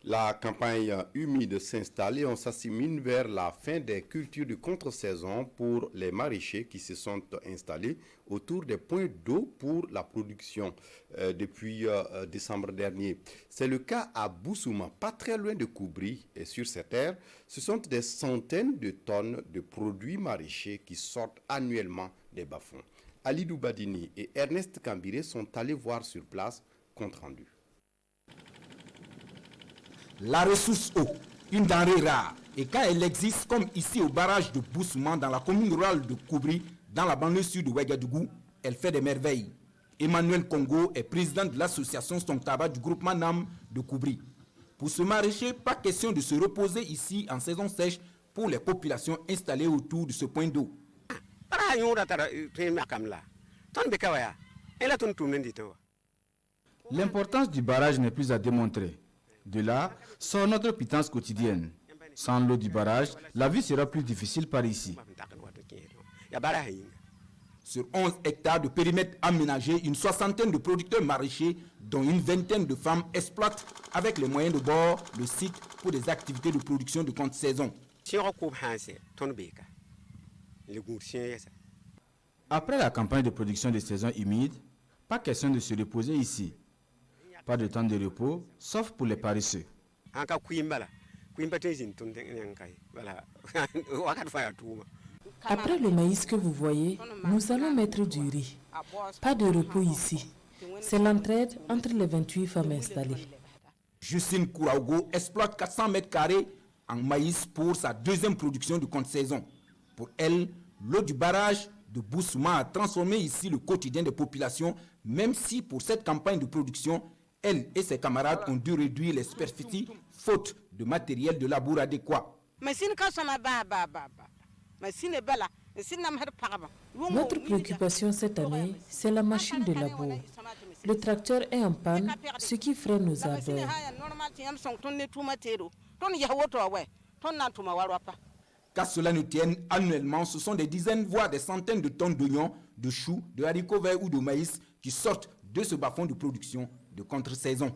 La campagne humide s'installe et on s'assimile vers la fin des cultures de contre-saison pour les maraîchers qui se sont installés autour des points d'eau pour la production depuis décembre dernier. C'est le cas à Boussouma, pas très loin de Koubri, et sur ces terres, ce sont des centaines de tonnes de produits maraîchers qui sortent annuellement des bas-fonds. Alidou Badini et Ernest Kambiré sont allés voir sur place, compte rendu. La ressource eau, une denrée rare, et quand elle existe, comme ici au barrage de Boussouma, dans la commune rurale de Koubri, dans la banlieue sud de Ouagadougou, elle fait des merveilles. Emmanuel Congo est président de l'association Stontaba du groupement NAM de Koubri. Pour ce maraîcher, pas question de se reposer ici en saison sèche pour les populations installées autour de ce point d'eau. L'importance du barrage n'est plus à démontrer. De là sort notre pitance quotidienne. Sans l'eau du barrage, la vie sera plus difficile par ici. Sur 11 hectares de périmètre aménagé, une soixantaine de producteurs maraîchers, dont une vingtaine de femmes, exploitent avec les moyens de bord le site pour des activités de production de contre-saison. Après la campagne de production de saison humide, pas question de se reposer ici. Pas de temps de repos, sauf pour les paresseux. Après le maïs que vous voyez, nous allons mettre du riz. Pas de repos ici. C'est l'entraide entre les 28 femmes installées. Justine Kouraogo exploite 400 mètres carrés en maïs pour sa deuxième production de contre-saison. Pour elle, l'eau du barrage de Boussouma a transformé ici le quotidien des populations, même si pour cette campagne de production, elle et ses camarades ont dû réduire les superficies faute de matériel de labour adéquat. Notre préoccupation cette année, c'est la machine de labour. Le tracteur est en panne, ce qui freine nos ardeurs. Qu'à cela ne tienne, annuellement, ce sont des dizaines, voire des centaines de tonnes d'oignons, de choux, de haricots verts ou de maïs qui sortent de ce bas-fond de production de contre-saison.